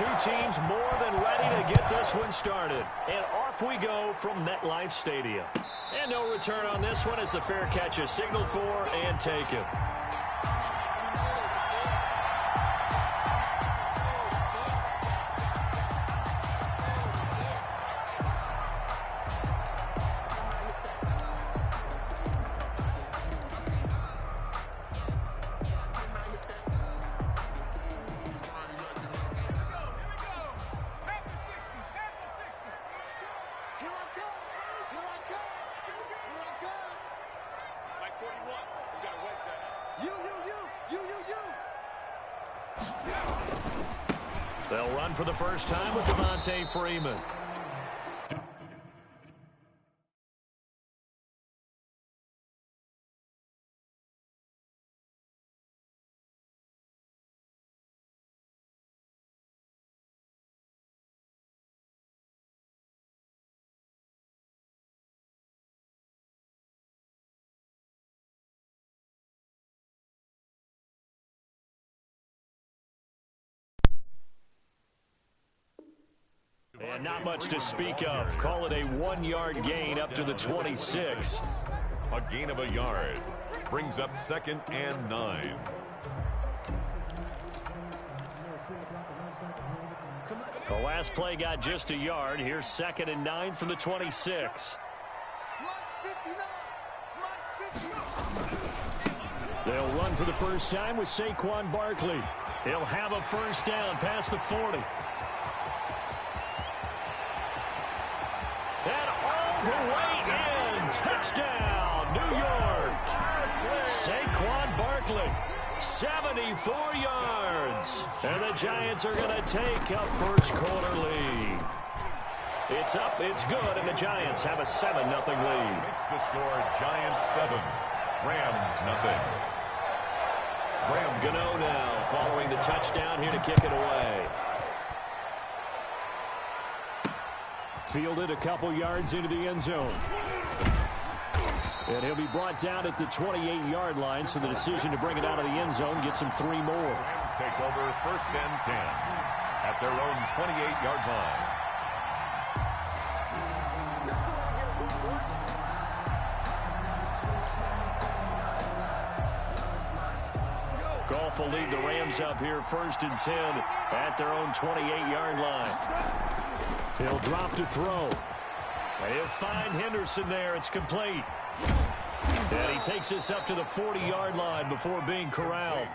Two teams more than ready to get this one started. And off we go from MetLife Stadium. And no return on this one as the fair catch is signaled for and taken. They'll run for the first time with Devontae Freeman. And not much to speak of. Call it a 1-yard gain up to the 26. A gain of a yard brings up 2nd and 9. The last play got just a yard. Here's 2nd and 9 from the 26. They'll run for the first time with Saquon Barkley. He'll have a first down past the 40. And all the way in. Touchdown, New York. Saquon Barkley, 74 yards. And the Giants are going to take a first-quarter lead. It's up, it's good, and the Giants have a 7-0 lead. Makes the score Giants 7, Rams nothing. Gano now following the touchdown here to kick it away. Fielded a couple yards into the end zone. And he'll be brought down at the 28-yard line, so the decision to bring it out of the end zone gets him 3 more. Rams take over 1st and 10 at their own 28-yard line. Goff will lead the Rams up here 1st and 10 at their own 28-yard line. He'll drop to throw. And he'll find Henderson there. It's complete. And he takes this up to the 40-yard line before being corralled.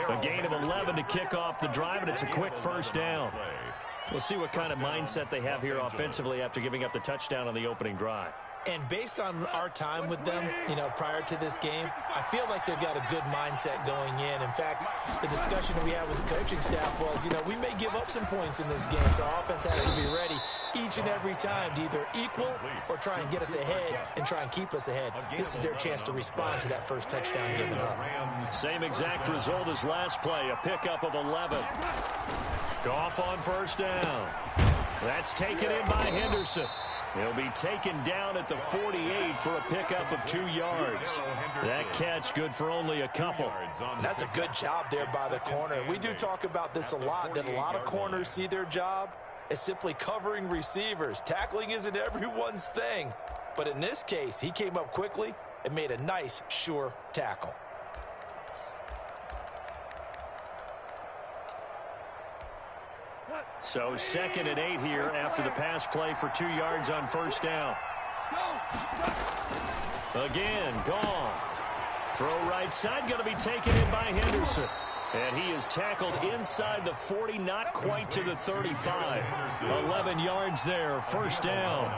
A gain of 11 to kick off the drive, and it's a quick first down. We'll see what kind of mindset they have here offensively after giving up the touchdown on the opening drive. And based on our time with them, prior to this game, I feel like they've got a good mindset going in. In fact, the discussion we had with the coaching staff was, we may give up some points in this game, so our offense has to be ready each and every time to either equal or try and get us ahead and try and keep us ahead. This is their chance to respond to that first touchdown given up. Same exact result as last play, a pickup of 11. Goff on first down. That's taken in by Henderson. He'll be taken down at the 48 for a pickup of 2 yards. That catch good for only a couple. That's a good job there by the corner. We do talk about this a lot, that a lot of corners see their job as simply covering receivers. Tackling isn't everyone's thing. But in this case, he came up quickly and made a nice, sure tackle. So 2nd and 8 here after the pass play for 2 yards on first down. Again, Goff. Throw right side, going to be taken in by Henderson. And he is tackled inside the 40, not quite to the 35. 11 yards there, first down.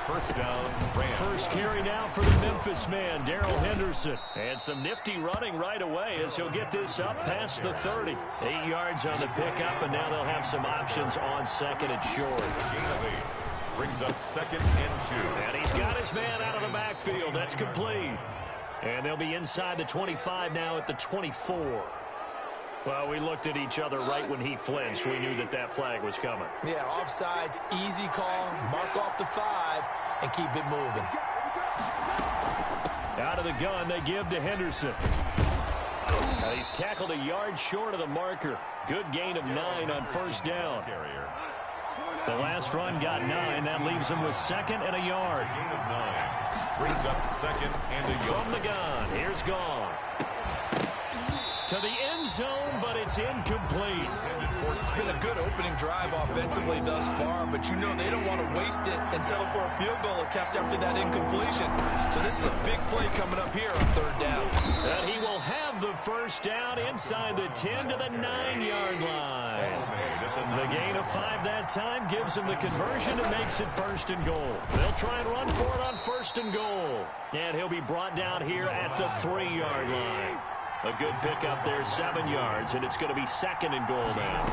First down, Rams. First carry now for the Memphis man, Darrell Henderson. And some nifty running right away as he'll get this up past the 30. 8 yards on the pickup, and now they'll have some options on 2nd and short. Gain of 8 brings up 2nd and 2. And he's got his man out of the backfield. That's complete. And they'll be inside the 25 now at the 24. Well, we looked at each other right when he flinched. We knew that that flag was coming. Yeah, offsides, easy call, mark off the 5, and keep it moving. Out of the gun, they give to Henderson. He's tackled a yard short of the marker. Good gain of 9 on first down. The last run got 9. That leaves him with 2nd and a yard. Gain of 9. Brings up 2nd and a yard. From the gun, here's Goff. To the end zone, but it's incomplete. It's been a good opening drive offensively thus far, but you know they don't want to waste it and settle for a field goal attempt after that incompletion. So this is a big play coming up here on 3rd down. And he will have the first down inside the 10 to the 9-yard line. The gain of 5 that time gives him the conversion and makes it 1st and goal. They'll try and run for it on 1st and goal. And he'll be brought down here at the 3-yard line. A good pickup there, 7 yards, and it's going to be 2nd and goal now.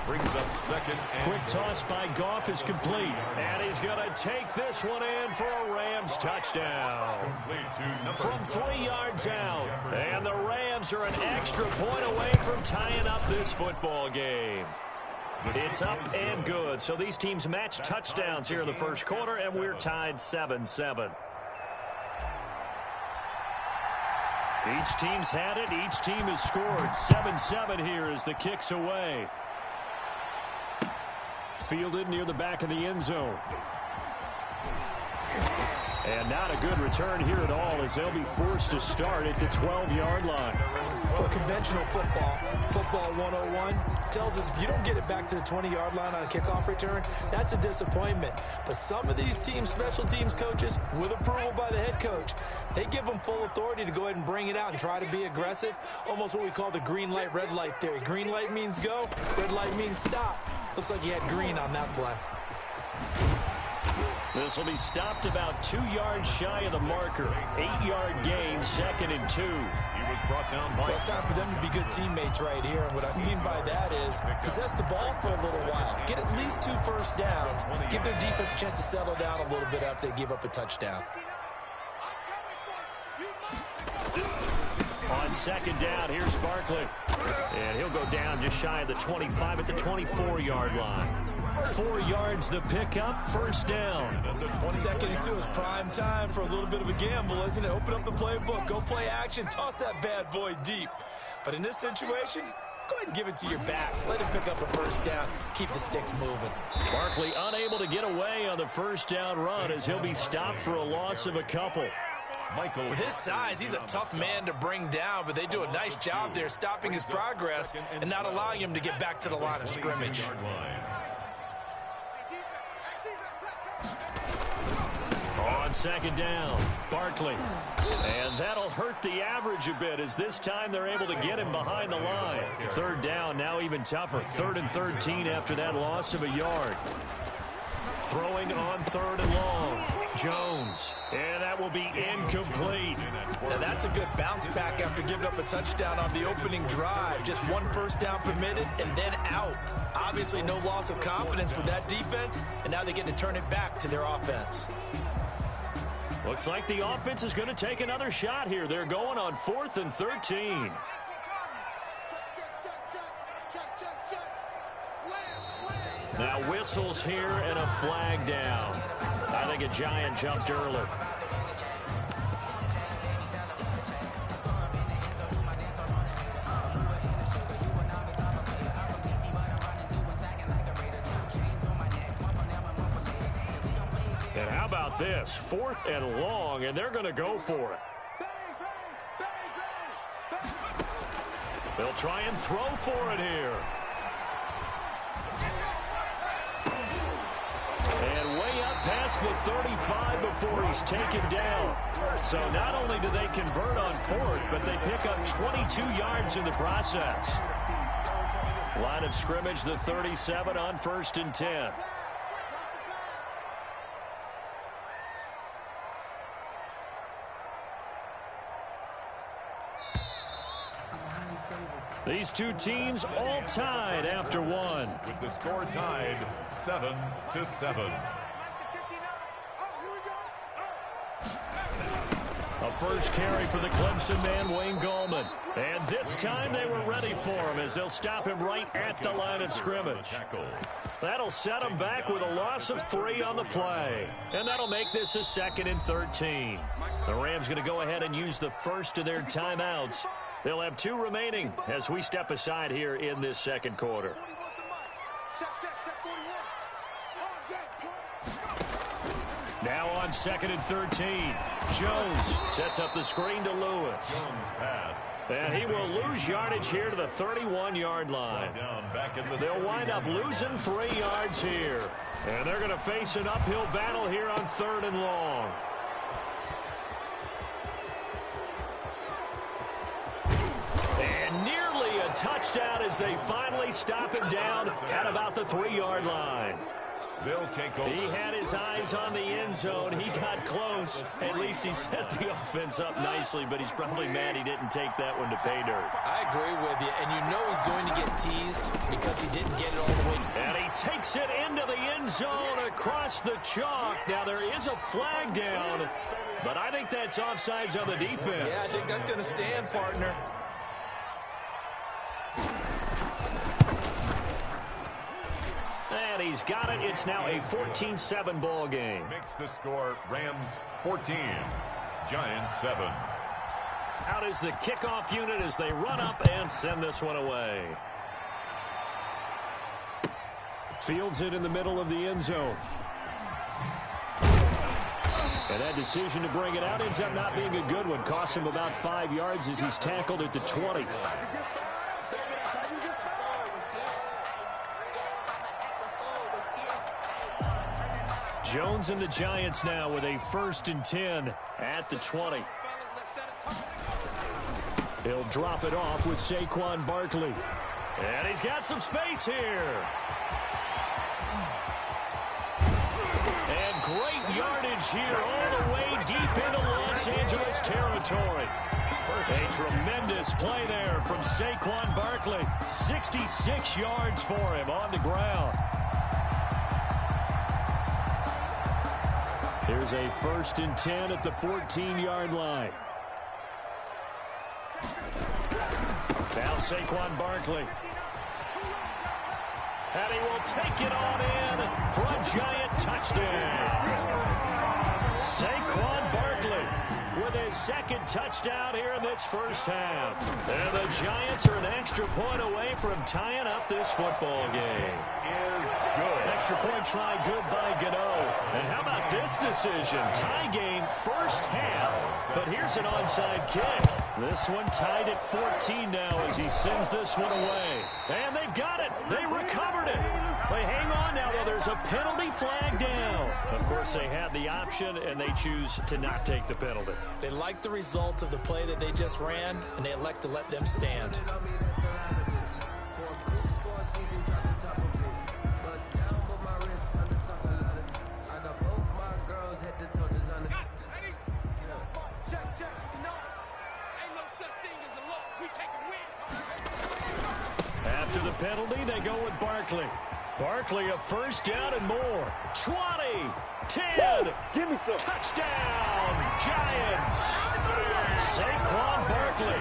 Brings up 2nd and quick toss by Goff is complete, and he's going to take this one in for a Rams touchdown. From 3 yards out, and the Rams are an extra point away from tying up this football game. It's up and good, so these teams match touchdowns here in the first quarter, and we're tied 7-7. Each team's had it. Each team has scored. 7-7 here as the kick's away. Fielded near the back of the end zone. And not a good return here at all as they'll be forced to start at the 12-yard line. Well, conventional football 101, tells us if you don't get it back to the 20-yard line on a kickoff return, that's a disappointment. But some of these teams, special teams coaches, with approval by the head coach, they give them full authority to go ahead and bring it out and try to be aggressive, almost what we call the green light, red light theory. Green light means go, red light means stop. Looks like he had green on that play. This will be stopped about 2 yards shy of the marker. 8-yard gain, 2nd and 2. He was brought down by... Well, it's time for them to be good teammates right here. And what I mean by that is possess the ball for a little while. Get at least 2 first downs. Give their defense a chance to settle down a little bit after they give up a touchdown. On 2nd down, here's Barkley. And he'll go down just shy of the 25 at the 24-yard line. 4 yards the pickup, 1st down. 2nd and 2 is prime time for a little bit of a gamble, isn't it? Open up the playbook, go play action, toss that bad boy deep. But in this situation, go ahead and give it to your back. Let him pick up a 1st down, keep the sticks moving. Barkley unable to get away on the 1st down run as he'll be stopped for a loss of a couple. With his size, he's a tough man to bring down, but they do a nice job there stopping his progress and not allowing him to get back to the line of scrimmage. On 2nd down, Barkley. And that'll hurt the average a bit as this time they're able to get him behind the line. 3rd down, now even tougher. 3rd and 13 after that loss of a yard. Throwing on 3rd and long. Jones. And that will be incomplete. Now that's a good bounce back after giving up a touchdown on the opening drive. Just 1 1st down permitted and then out. Obviously no loss of confidence with that defense, and now they get to turn it back to their offense. Looks like the offense is going to take another shot here. They're going on 4th and 13. Now whistles here and a flag down. I think a giant jumped early. And how about this? 4th and long, and they're going to go for it. They'll try and throw for it here. And way up past the 35 before he's taken down. So not only do they convert on 4th, but they pick up 22 yards in the process. Line of scrimmage, the 37 on 1st and 10. These two teams all tied after 1. With the score tied 7-7. A first carry for the Clemson man, Wayne Gallman. And this time they were ready for him as they'll stop him right at the line of scrimmage. That'll set him back with a loss of 3 on the play. And that'll make this a 2nd and 13. The Rams going to go ahead and use the first of their timeouts They'll have 2 remaining as we step aside here in this second quarter. Now on 2nd and 13. Jones sets up the screen to Lewis. Jones pass. And he will lose yardage here to the 31-yard line. They'll wind up losing 3 yards here. And they're going to face an uphill battle here on 3rd and long. And nearly a touchdown as they finally stop him down at about the 3-yard line. They'll take over. He had his eyes on the end zone. He got close. At least he set the offense up nicely, but he's probably mad he didn't take that one to pay dirt. I agree with you, and you know he's going to get teased because he didn't get it all the way. And he takes it into the end zone across the chalk. Now, there is a flag down, but I think that's offsides on the defense. Yeah, I think that's going to stand, partner. And he's got it. It's now a 14-7 ball game. Makes the score Rams 14, Giants 7. Out is the kickoff unit as they run up and send this one away. Fields it in the middle of the end zone. And that decision to bring it out ends up not being a good one. Cost him about 5 yards as he's tackled at the 20. Jones and the Giants now with a 1st and 10 at the 20. He'll drop it off with Saquon Barkley. And he's got some space here. And great yardage here all the way deep into Los Angeles territory. A tremendous play there from Saquon Barkley. 66 yards for him on the ground. Here's a 1st and 10 at the 14-yard line. Now Saquon Barkley. And he will take it on in for a Giant touchdown. Saquon Barkley with his 2nd touchdown here in this first half. And the Giants are an extra point away from tying up this football game. Is good. Extra point try good by Gano. And how about this decision? Tie game first half, but here's an onside kick. This one tied at 14 now as he sends this one away. And they've got it. They recovered it. They hang on now, though. There's a penalty flag down. Of course, they had the option, and they choose to not take the penalty. They like the results of the play that they just ran, and they elect to let them stand. After the penalty, they go with Barkley. Barkley a 1st down and more. 20, 10, give me some. Touchdown, Giants. Saquon Barkley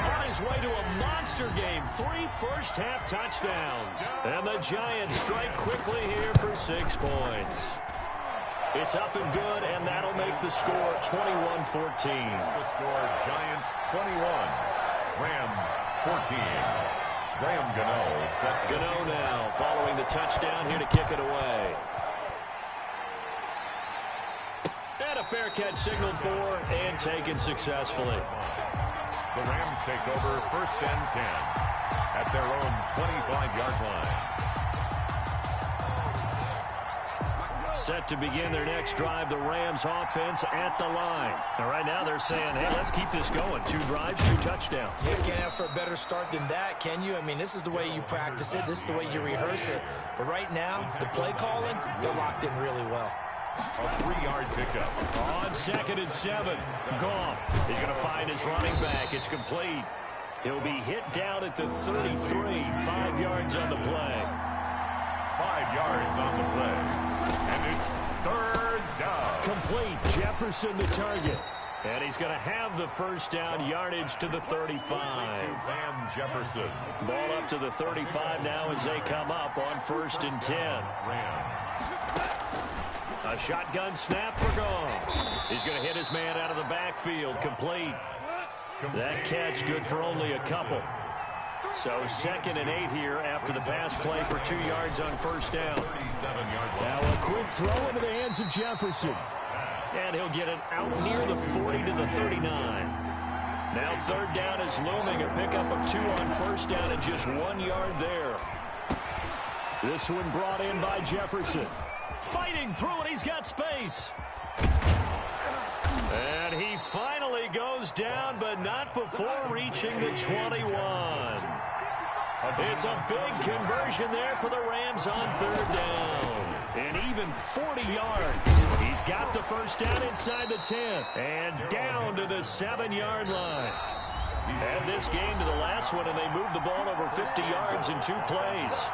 on his way to a monster game. 3 first-half touchdowns. And the Giants strike quickly here for 6 points. It's up and good, and that'll make the score 21-14. The score Giants 21, Rams 14. Graham Gano set. Gano now following the touchdown here to kick it away. And a fair catch signaled for and taken successfully. The Rams take over 1st and 10 at their own 25-yard line. Set to begin their next drive, the Rams offense at the line. And right now they're saying, hey, let's keep this going. 2 drives, 2 touchdowns. You can't ask for a better start than that, can you? I mean, this is the way you practice it. This is the way you rehearse it. But right now, the play calling, they're locked in really well. A 3-yard pickup. On 2nd and 7, Goff. He's going to find his running back. It's complete. He'll be hit down at the 33, 5 yards on the play. 5 yards on the play. And it's 3rd down. Complete. Jefferson the target. And he's going to have the 1st down, yardage to the 35. Van Jefferson. Ball up to the 35 now as they come up on 1st and 10. Rams. A shotgun snap for Goff. He's going to hit his man out of the backfield. Complete. That catch good for only a couple. So 2nd and 8 here after the pass play for 2 yards on first down. Now a quick throw into the hands of Jefferson. And he'll get it out near the 40 to the 39. Now 3rd down is looming. A pickup of 2 on first down and just 1 yard there. This one brought in by Jefferson. Fighting through it. He's got space. And he finally goes down, but not before reaching the 21. It's a big conversion there for the Rams on 3rd down. And even 40 yards. He's got the first down inside the 10. And down to the 7-yard line. And this game to the last one, and they moved the ball over 50 yards in 2 plays.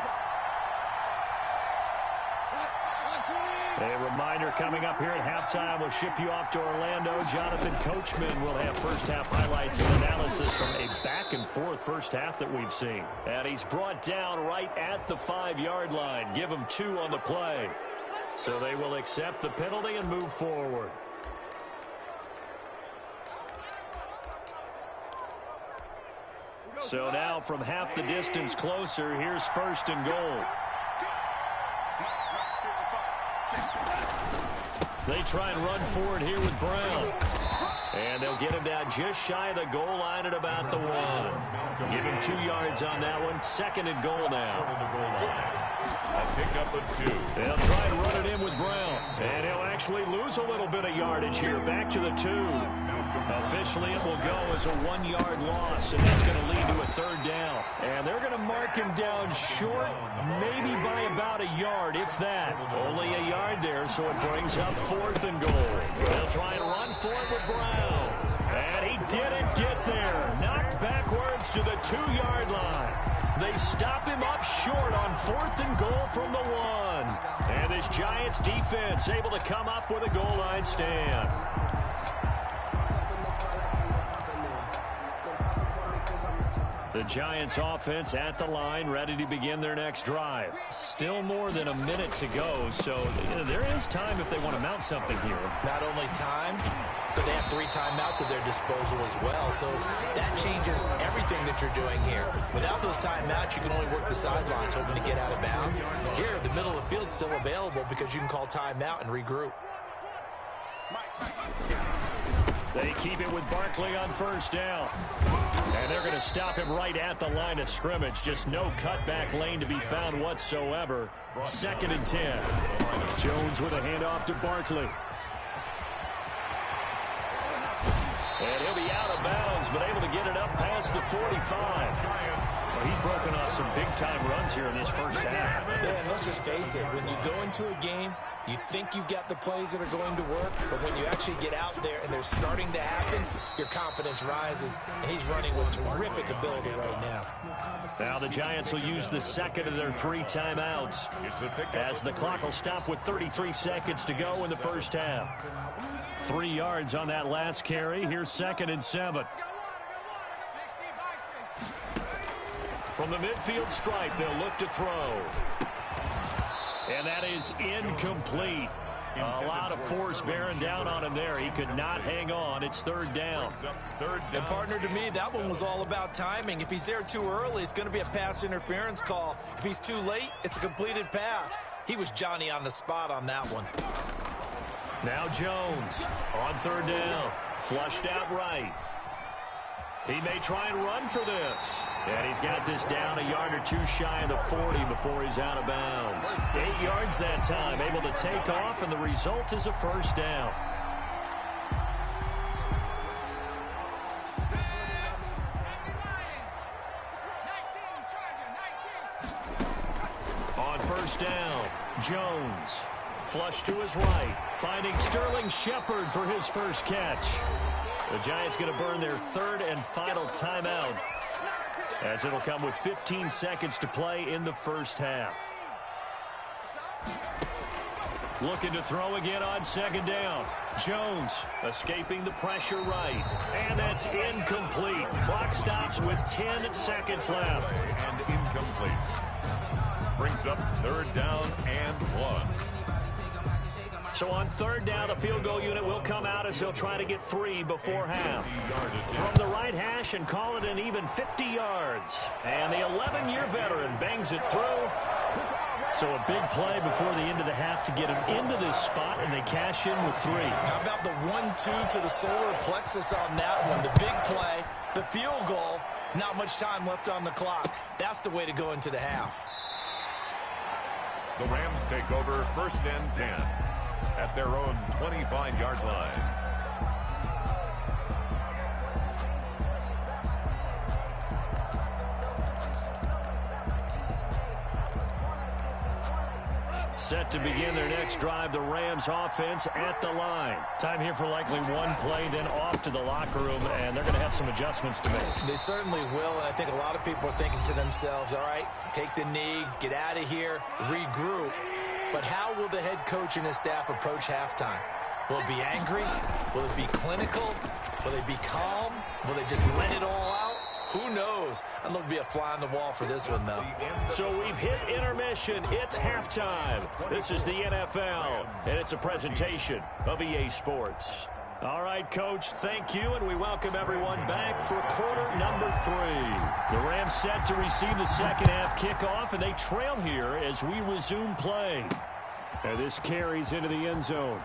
A reminder coming up here at halftime. We'll ship you off to Orlando. Jonathan Coachman will have first-half highlights and analysis from a back-and-forth first half that we've seen. And he's brought down right at the 5-yard line. Give him 2 on the play. So they will accept the penalty and move forward. So now from half the distance closer, here's 1st and goal. They try and run forward here with Brown. And they'll get him down just shy of the goal line at about the 1. Give him 2 yards on that one. 2nd and goal now. A pickup of 2. They'll try and run it in with Brown. And he'll actually lose a little bit of yardage here. Back to the 2. Officially, it will go as a 1-yard loss, and that's going to lead to a 3rd down. And they're going to mark him down short, maybe by about a yard, if that. Only a yard there, so it brings up 4th and goal. They'll try and run for it with Brown. And he didn't get there. Knocked backwards to the 2-yard line. They stop him up short on 4th and goal from the 1. And this Giants defense able to come up with a goal line stand. The Giants offense at the line, ready to begin their next drive. Still more than a minute to go, so there is time if they want to mount something here. Not only time, but they have 3 timeouts at their disposal as well, so that changes everything that you're doing here. Without those timeouts, you can only work the sidelines, hoping to get out of bounds. Here, the middle of the field is still available because you can call timeout and regroup. They keep it with Barkley on first down. And they're going to stop him right at the line of scrimmage. Just no cutback lane to be found whatsoever. 2nd and 10. Jones with a handoff to Barkley. And he'll be out of bounds, but able to get it up past the 45. Well, he's broken off some big-time runs here in this first half. Yeah, and let's just face it. When you go into a game, you think you've got the plays that are going to work, but when you actually get out there and they're starting to happen, your confidence rises, and he's running with terrific ability right now. Now the Giants will use the 2nd of their 3 timeouts as the clock will stop with 33 seconds to go in the first half. 3 yards on that last carry. Here's 2nd and 7. From the midfield stripe, they'll look to throw. And that is incomplete. A lot of force bearing down on him there. He could not hang on. It's 3rd down. And partner, to me, that one was all about timing. If he's there too early, it's going to be a pass interference call. If he's too late, it's a completed pass. He was Johnny on the spot on that one. Now Jones on 3rd down. Flushed out right. He may try and run for this. And he's got this down a yard or 2 shy of the 40 before he's out of bounds. 8 yards that time, able to take off, and the result is a first down. On first down, Jones. Flush to his right, finding Sterling Shepard for his first catch. The Giants going to burn their 3rd and final timeout, as it'll come with 15 seconds to play in the first half. Looking to throw again on 2nd down. Jones escaping the pressure right. And that's incomplete. Clock stops with 10 seconds left. And incomplete. Brings up 3rd down and 1. So on third down, the field goal unit will come out as they'll try to get 3 before half. From the right hash and call it an even 50 yards. And the 11-year veteran bangs it through. So a big play before the end of the half to get him into this spot, and they cash in with 3. How about the 1-2 to the solar plexus on that one? The big play, the field goal, not much time left on the clock. That's the way to go into the half. The Rams take over 1st and 10 at their own 25-yard line. Set to begin their next drive, the Rams offense at the line. Time here for likely one play, then off to the locker room, and they're going to have some adjustments to make. They certainly will, and I think a lot of people are thinking to themselves, all right, take the knee, get out of here, regroup. But how will the head coach and his staff approach halftime? Will it be angry? Will it be clinical? Will they be calm? Will they just let it all out? Who knows? I'd love to be a fly on the wall for this one, though. So we've hit intermission. It's halftime. This is the NFL, and it's a presentation of EA Sports. All right, Coach, thank you, and we welcome everyone back for quarter number 3. The Rams set to receive the second half kickoff, and they trail here as we resume play. And this carries into the end zone.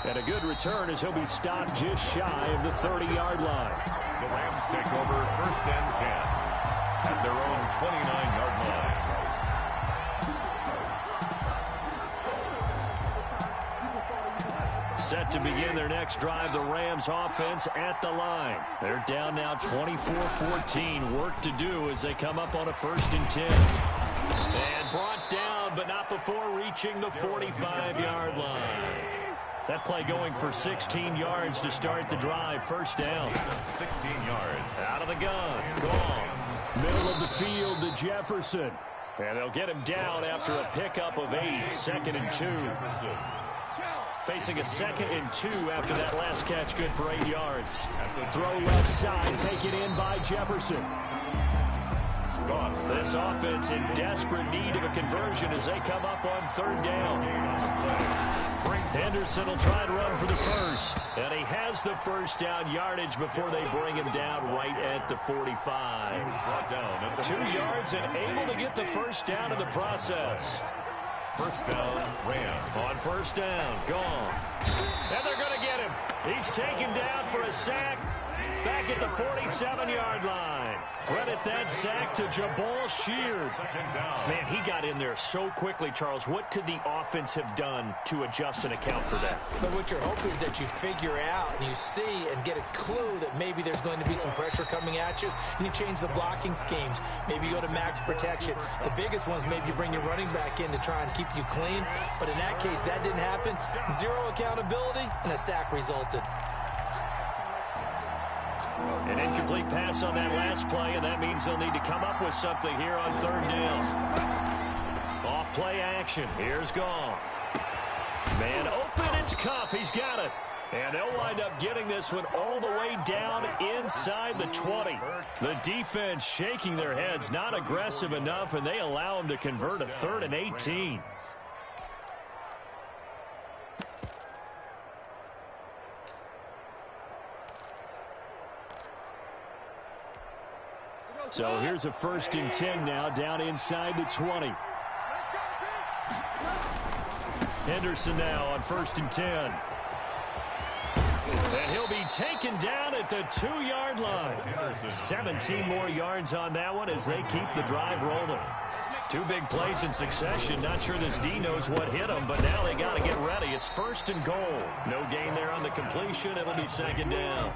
And a good return as he'll be stopped just shy of the 30-yard line. The Rams take over 1st and 10 at their own 29-yard line. Set to begin their next drive, the Rams offense at the line. They're down now 24-14. Work to do as they come up on a 1st and 10. And brought down, but not before reaching the 45-yard line. That play going for 16 yards to start the drive. 1st down. 16 yards. Out of the gun. Gone. Middle of the field to Jefferson. And they'll get him down after a pickup of 8. 2nd and 2. Facing a 2nd and 2 after that last catch. Good for 8 yards. Throw left side. Taken in by Jefferson. This offense in desperate need of a conversion as they come up on 3rd down. Henderson will try and run for the first. And he has the 1st down yardage before they bring him down right at the 45. 2 yards and able to get the 1st down in the process. 1st down, Rams. On 1st down, gone. And they're going to get him. He's taken down for a sack back at the 47-yard line. Credit that sack to Jabal Sheard. Man, he got in there so quickly, Charles. What could the offense have done to adjust and account for that? But what you're hoping is that you figure out and you see and get a clue that maybe there's going to be some pressure coming at you, and you change the blocking schemes. Maybe you go to max protection. The biggest ones, maybe you bring your running back in to try and keep you clean. But in that case, that didn't happen. 0 accountability, and a sack resulted. An incomplete pass on that last play, and that means they'll need to come up with something here on 3rd down. Off play action. Here's Goff. Man open, it's Kupp. He's got it. And they'll wind up getting this one all the way down inside the 20. The defense shaking their heads, not aggressive enough, and they allow them to convert a 3rd and 18. So here's a 1st and 10 now down inside the 20. Henderson now on 1st and 10. And he'll be taken down at the 2-yard line. 17 more yards on that one as they keep the drive rolling. 2 big plays in succession. Not sure this D knows what hit them, but now they got to get ready. It's 1st and goal. No gain there on the completion. It'll be 2nd down.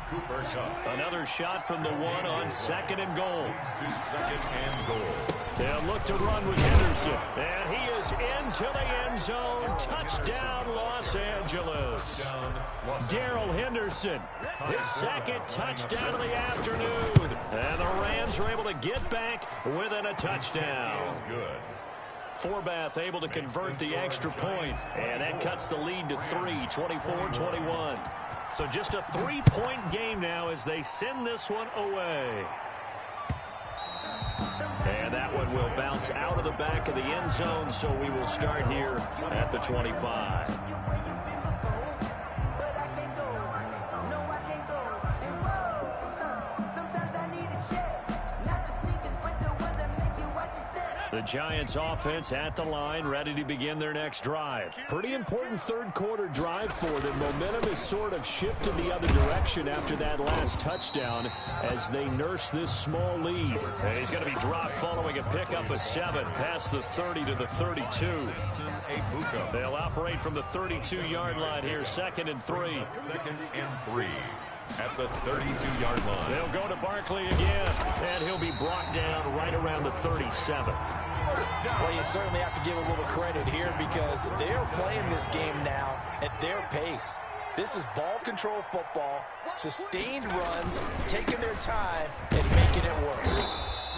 Another shot from the 1 on 2nd and goal. 2nd and goal. They'll look to run with Henderson. And he is into the end zone. Touchdown, Los Angeles. Darrell Henderson, his 2nd touchdown of the afternoon. And the Rams are able to get back within a touchdown. Good. Forbath able to convert the extra point. And that cuts the lead to 3, 24-21. So just a 3-point game now as they send this one away. And And that one will bounce out of the back of the end zone, so we will start here at the 25. The Giants offense at the line, ready to begin their next drive. Pretty important third quarter drive for them. Momentum has sort of shifted the other direction after that last touchdown as they nurse this small lead. And he's going to be dropped following a pickup of 7 past the 30 to the 32. They'll operate from the 32-yard line here, 2nd and 3. 2nd and 3. At the 32-yard line. They'll go to Barkley again, and he'll be brought down right around the 37. Well, you certainly have to give a little credit here because they're playing this game now at their pace. This is ball control football, sustained runs, taking their time, and making it work.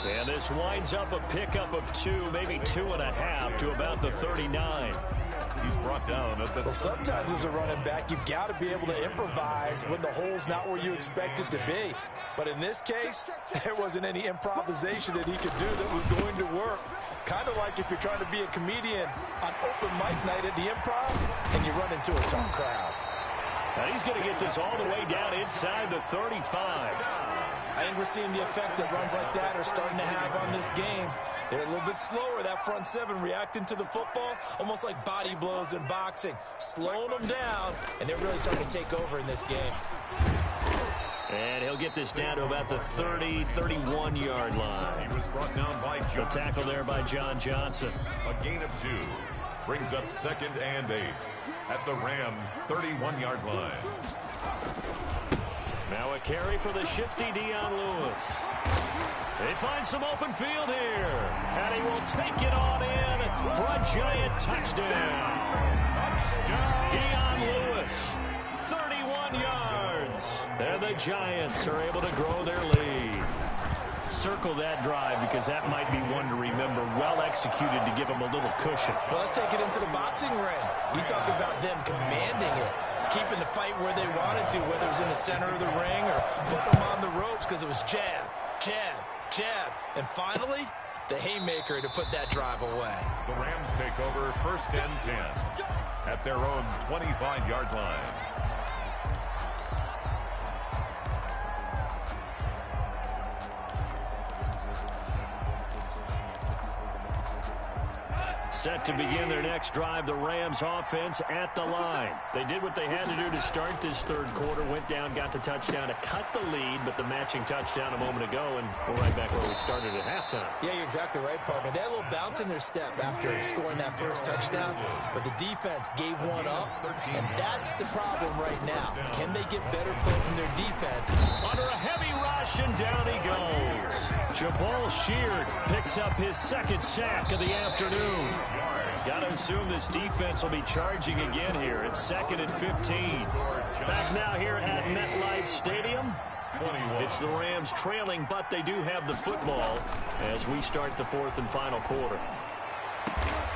And this winds up a pickup of 2, maybe 2.5 to about the 39. He's brought down at the... Well, sometimes as a running back, you've got to be able to improvise when the hole's not where you expect it to be. But in this case, there wasn't any improvisation that he could do that was going to work. Kind of like if you're trying to be a comedian on open mic night at the Improv and you run into a tough crowd. Now he's going to get this all the way down inside the 35. I think we're seeing the effect that runs like that are starting to have on this game. They're a little bit slower, that front 7 reacting to the football, almost like body blows in boxing, slowing them down, and they're really starting to take over in this game. And he'll get this down to about the 30, 31-yard line. He was brought down by John. The tackle there by John Johnson. A gain of 2 brings up 2nd and 8 at the Rams' 31-yard line. Now a carry for the shifty Dion Lewis. They find some open field here. And he will take it on in for a giant touchdown. Dion Lewis, 31 yards. And the Giants are able to grow their lead. Circle that drive because that might be one to remember. Well executed to give them a little cushion. Well, let's take it into the boxing ring. You talk about them commanding it, keeping the fight where they wanted to, whether it was in the center of the ring or putting them on the ropes because it was jab, jab, jab. And finally, the haymaker to put that drive away. The Rams take over 1st and 10 at their own 25-yard line. Set to begin their next drive, the Rams offense at the line. They did what they had to do to start this third quarter, went down, got the touchdown to cut the lead, but the matching touchdown a moment ago, and we're right back where we started at halftime. Yeah, you're exactly right, partner. They had a little bounce in their step after scoring that first touchdown, but the defense gave one up, and that's the problem right now. Can they get better play from their defense? Under a heavy rush, and down he goes. Jabal Sheard picks up his 2nd sack of the afternoon. Got to assume this defense will be charging again here. It's 2nd and 15. Back now here at MetLife Stadium. It's the Rams trailing, but they do have the football as we start the 4th and final quarter.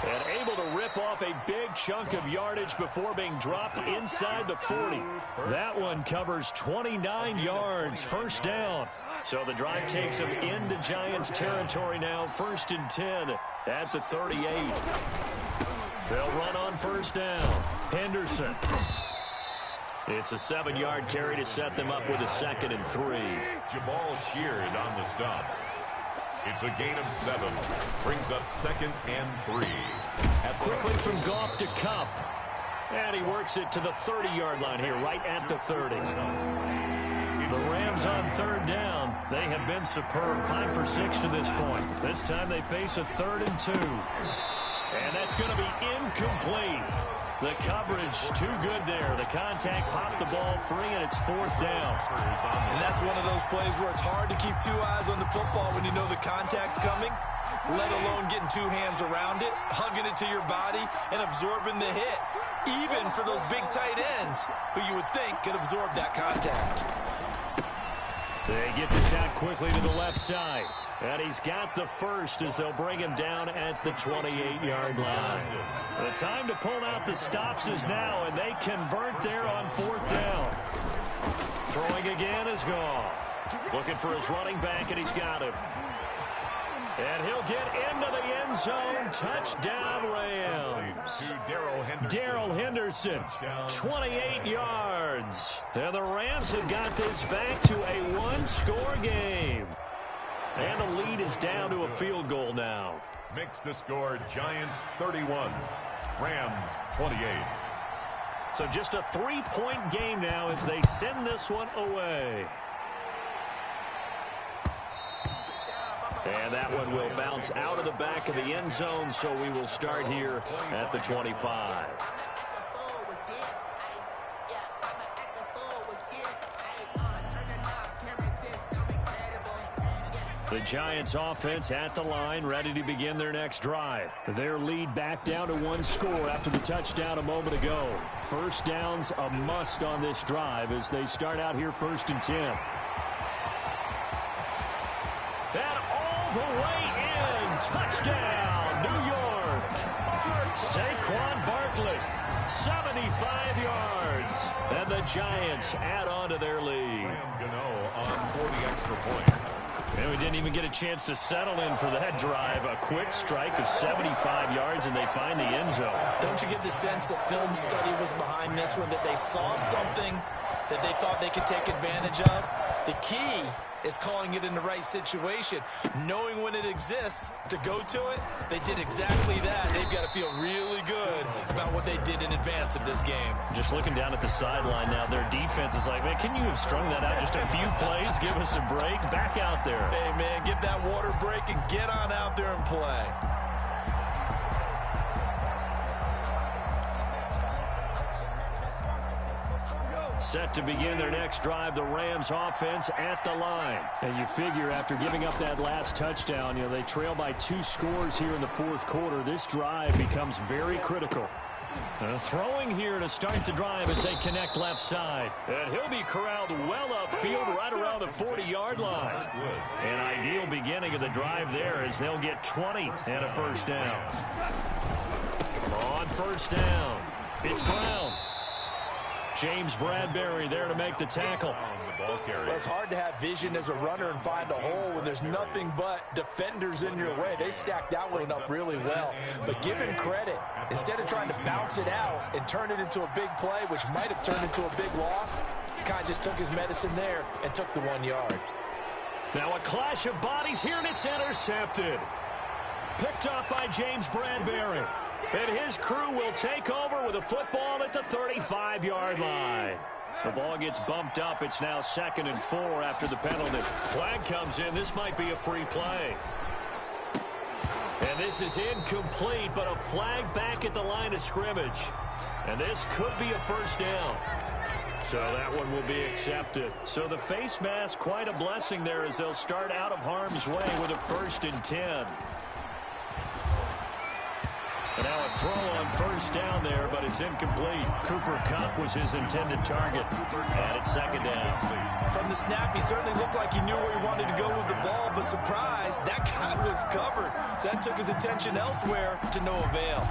And able to rip off a big chunk of yardage before being dropped inside the 40. That one covers 29 yards, 1st down. So the drive takes them into Giants territory now, 1st and 10 at the 38. They'll run on 1st down. Henderson. It's a 7-yard carry to set them up with a 2nd and 3. Jabal Sheard on the stop. It's a gain of 7. Brings up 2nd and 3. Quickly from Goff to Kupp. And he works it to the 30-yard line here, right at the 30. The Rams on 3rd down. They have been superb, 5 for 6 to this point. This time they face a 3rd and 2. And that's going to be incomplete. The coverage too good there. The contact popped the ball free, and it's 4th down. And that's one of those plays where it's hard to keep 2 eyes on the football when you know the contact's coming, let alone getting 2 hands around it, hugging it to your body, and absorbing the hit. Even for those big tight ends who you would think could absorb that contact. They get this out quickly to the left side. And he's got the 1st as they'll bring him down at the 28-yard line. The time to pull out the stops is now, and they convert there on 4th down. Throwing again is Goff. Looking for his running back, and he's got him. And he'll get into the end zone. Touchdown, Rams. Darrell Henderson, 28 yards. And the Rams have got this back to a one-score game. And the lead is down to a field goal now. Makes the score Giants 31, Rams 28. So just a 3-point game now as they send this one away. And that one will bounce out of the back of the end zone, so we will start here at the 25. The Giants offense at the line, ready to begin their next drive. Their lead back down to one score after the touchdown a moment ago. First down's a must on this drive as they start out here 1st and 10. And all the way in. Touchdown, New York. Saquon Barkley, 75 yards. And the Giants add on to their lead. On for the extra point. And we didn't even get a chance to settle in for that drive. A quick strike of 75 yards, and they find the end zone. Don't you get the sense that film study was behind this one, that they saw something that they thought they could take advantage of? The key is calling it in the right situation, knowing when it exists to go to it. They did exactly that. They've got to feel really good about what they did in advance of this game. Just looking down at the sideline now, their defense is like, man, can you have strung that out just a few plays? Give us a break. Back out there. Hey, man, get that water break and get on out there and play. Set to begin their next drive, the Rams offense at the line. And you figure after giving up that last touchdown, they trail by 2 scores here in the 4th quarter. This drive becomes very critical. Throwing here to start the drive as they connect left side. And he'll be corralled well upfield right around the 40-yard line. An ideal beginning of the drive there as they'll get 20 and a first down. On first down, it's Brown. James Bradbury there to make the tackle. Well, it's hard to have vision as a runner and find a hole when there's nothing but defenders in your way. They stacked that one up really well. But give him credit. Instead of trying to bounce it out and turn it into a big play, which might have turned into a big loss, he kind of just took his medicine there and took the 1 yard. Now a clash of bodies here, and it's intercepted. Picked up by James Bradbury. And his crew will take over with a football at the 35-yard line. The ball gets bumped up. It's now 2nd and 4 after the penalty. Flag comes in. This might be a free play. And this is incomplete, but a flag back at the line of scrimmage. And this could be a first down. So that one will be accepted. So the face mask, quite a blessing there as they'll start out of harm's way with a 1st and 10. And now a throw on first down there, but it's incomplete. Cooper Kupp was his intended target. And it's 2nd down. From the snap, he certainly looked like he knew where he wanted to go with the ball, but surprise, that guy was covered. So that took his attention elsewhere to no avail.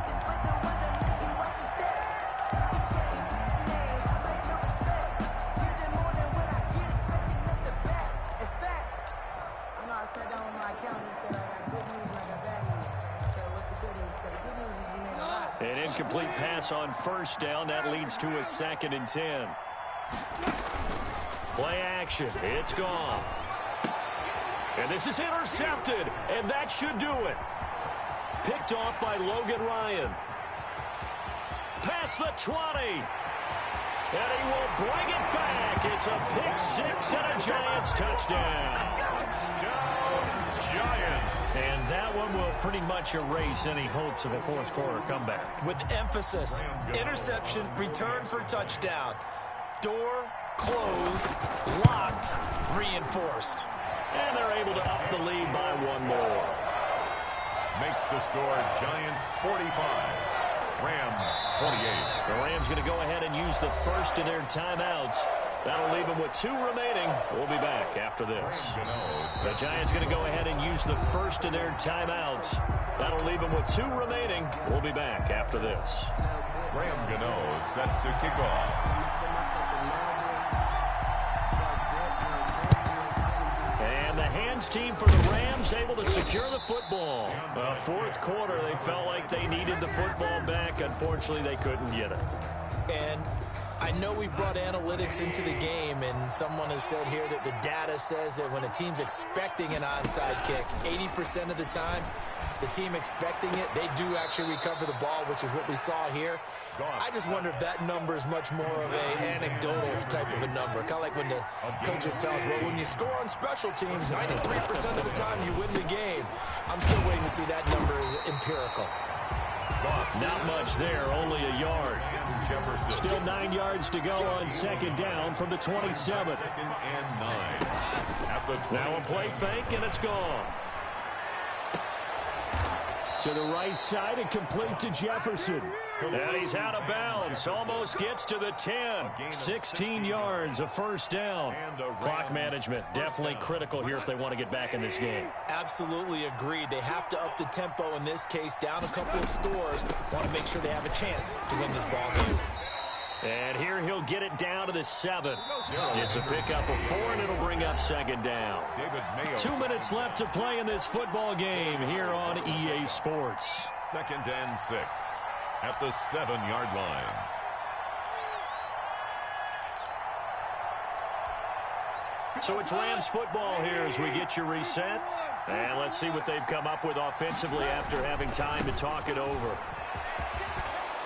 An incomplete pass on first down. That leads to a 2nd and 10. Play action. It's gone. And this is intercepted. And that should do it. Picked off by Logan Ryan. Past the 20. And he will bring it back. It's a pick 6 and a Giants touchdown. Giants. And that one will pretty much erase any hopes of a 4th quarter comeback. With emphasis, interception, return for touchdown. Door closed, locked, reinforced. And they're able to up the lead by 1 more. Makes the score Giants 45, Rams 28. The Rams going to go ahead and use the first of their timeouts. That'll leave them with 2 remaining. We'll be back after this. The Giants going to go ahead and use the first of their timeouts. That'll leave them with 2 remaining. We'll be back after this. Graham Gano set to kick off. And the hands team for the Rams, able to secure the football. Fourth quarter, they felt like they needed the football back. Unfortunately, they couldn't get it. And I know we brought analytics into the game, and someone has said here that the data says that when a team's expecting an onside kick, 80% of the time, the team expecting it, they do actually recover the ball, which is what we saw here. I just wonder if that number is much more of an anecdotal type of a number. Kind of like when the coaches tell us, well, when you score on special teams, 93% of the time you win the game. I'm still waiting to see that number is empirical. Not much there, only a yard. Still 9 yards to go on second down from the 27. Now a play fake, and it's gone. To the right side and complete to Jefferson. And he's out of bounds. Almost gets to the 10. 16 yards, a first down. Clock management definitely critical here if they want to get back in this game. Absolutely agreed. They have to up the tempo in this case, down a couple of scores. Want to make sure they have a chance to win this ball game. And here he'll get it down to the 7. It's a pickup of 4, and it'll bring up second down. 2 minutes left to play in this football game here on EA Sports. 2nd and 6 at the 7-yard line. So it's Rams football here as we get you reset. And let's see what they've come up with offensively after having time to talk it over.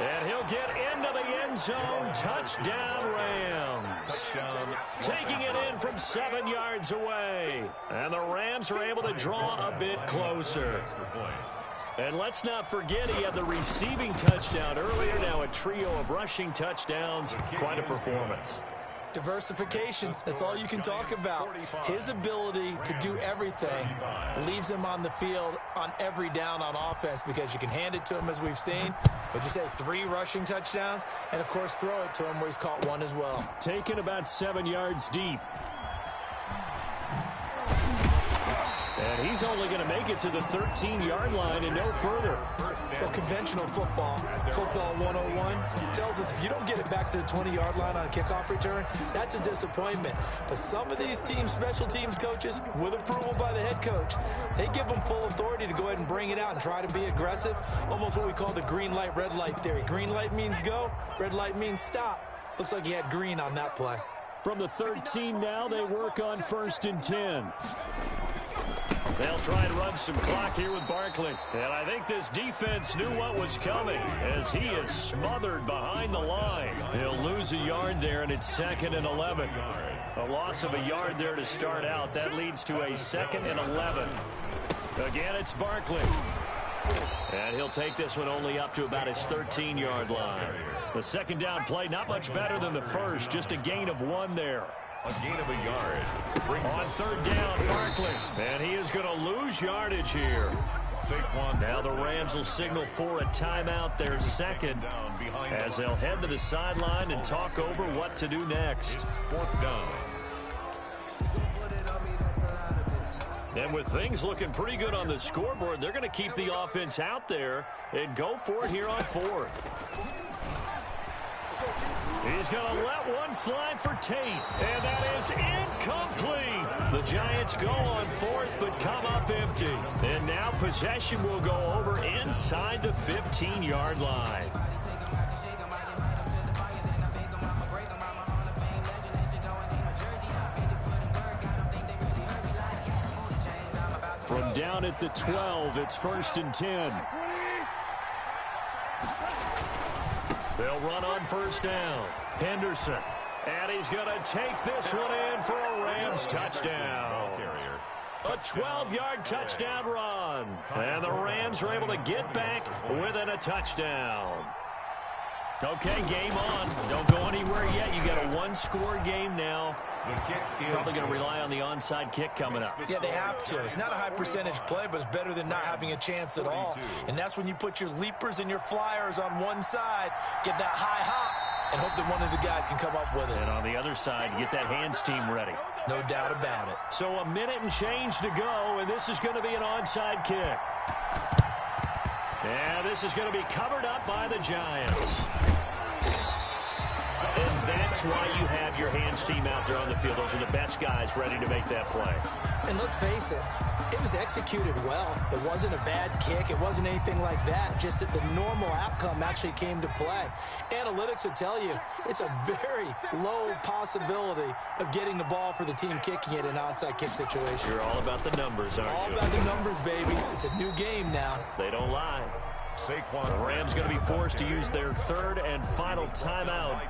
And he'll get into the end zone. Touchdown, Rams. Taking it in from 7 yards away. And the Rams are able to draw a bit closer. And let's not forget he had the receiving touchdown earlier. Now a trio of rushing touchdowns. Quite a performance. Diversification, that's all you can talk about. His ability to do everything leaves him on the field on every down on offense because you can hand it to him as we've seen. Would you say 3 rushing touchdowns? And, of course, throw it to him where he's caught 1 as well. Taken about 7 yards deep. And he's only going to make it to the 13-yard line and no further. So conventional football 101, tells us if you don't get it back to the 20-yard line on a kickoff return, that's a disappointment. But some of these teams, special teams coaches, with approval by the head coach, they give them full authority to go ahead and bring it out and try to be aggressive. Almost what we call the green light, red light theory. Green light means go, red light means stop. Looks like he had green on that play. From the 13 now, they work on 1st and 10. They'll try and run some clock here with Barkley. And I think this defense knew what was coming as he is smothered behind the line. He'll lose a yard there, and it's 2nd and 11. A loss of a yard there to start out. That leads to a 2nd and 11. Again, it's Barkley. And he'll take this one only up to about his 13-yard line. The second down play, not much better than the first. Just a gain of 1 there. A gain of a yard. On 3rd down, Barkley. And he is going to lose yardage here. Now the Rams will signal for a timeout, their 2nd, as they'll head to the sideline and talk over what to do next. 4th down. And with things looking pretty good on the scoreboard, they're going to keep the offense out there and go for it here on 4th. He's going to let one fly for Tate, and that is incomplete. The Giants go on 4th, but come up empty. And now possession will go over inside the 15-yard line. From down at the 12, it's 1st and 10. They'll run on 1st down. Henderson. And he's going to take this one in for a Rams touchdown. A 12-yard touchdown run. And the Rams are able to get back within a touchdown. Okay, game on. Don't go anywhere yet. You got a 1-score game now. Probably going to rely on the onside kick coming up. Yeah, they have to. It's not a high percentage play, but it's better than not having a chance at all. And that's when you put your leapers and your flyers on one side, get that high hop, and hope that one of the guys can come up with it. And on the other side, get that hands team ready. No doubt about it. So a minute and change to go, and this is going to be an onside kick. And this is going to be covered up by the Giants. And that's why you have your hands team out there on the field. Those are the best guys ready to make that play. And let's face it, it was executed well. It wasn't a bad kick. It wasn't anything like that. Just that the normal outcome actually came to play. Analytics will tell you it's a very low possibility of getting the ball for the team kicking it in an onside kick situation. You're all about the numbers, aren't you? All about the numbers, baby. It's a new game now. They don't lie. The Rams going to be forced to use their third and final timeout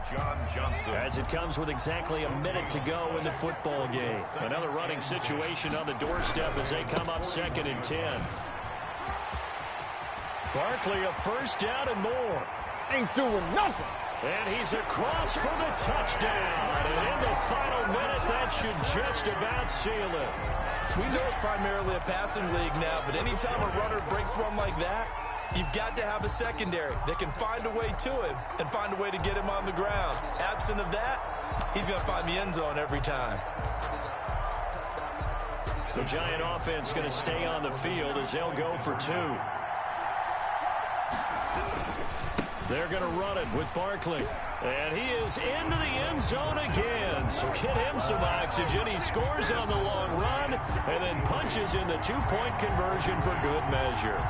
as it comes with exactly a minute to go in the football game. Another running situation on the doorstep as they come up 2nd and 10. Barkley, a first down and more. Ain't doing nothing. And he's across for the touchdown. And in the final minute, that should just about seal it. We know it's primarily a passing league now, but anytime a runner breaks one like that, you've got to have a secondary that can find a way to him and find a way to get him on the ground. Absent of that, he's going to find the end zone every time. The Giant offense going to stay on the field as they'll go for 2. They're going to run it with Barkley. And he is into the end zone again. So get him some oxygen. He scores on the long run and then punches in the 2-point conversion for good measure.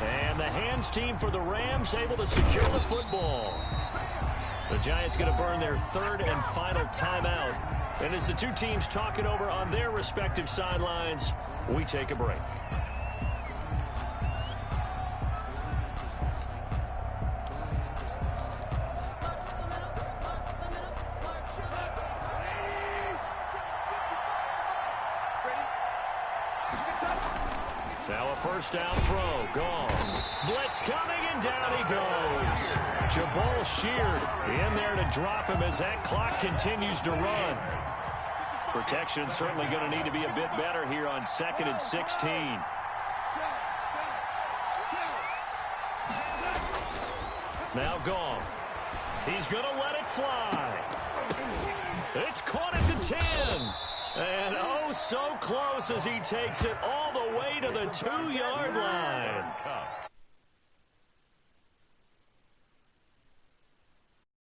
And the hands team for the Rams able to secure the football. The Giants going to burn their third and final timeout. And as the two teams talk it over on their respective sidelines, we take a break. Now a first down throw, gone. Blitz coming, and down he goes. Jabal Sheard in there to drop him as that clock continues to run. Protection certainly going to need to be a bit better here on 2nd and 16. Now gone. He's going to let it fly. It's caught at the 10. And oh, so close as he takes it all the way to the 2-yard line.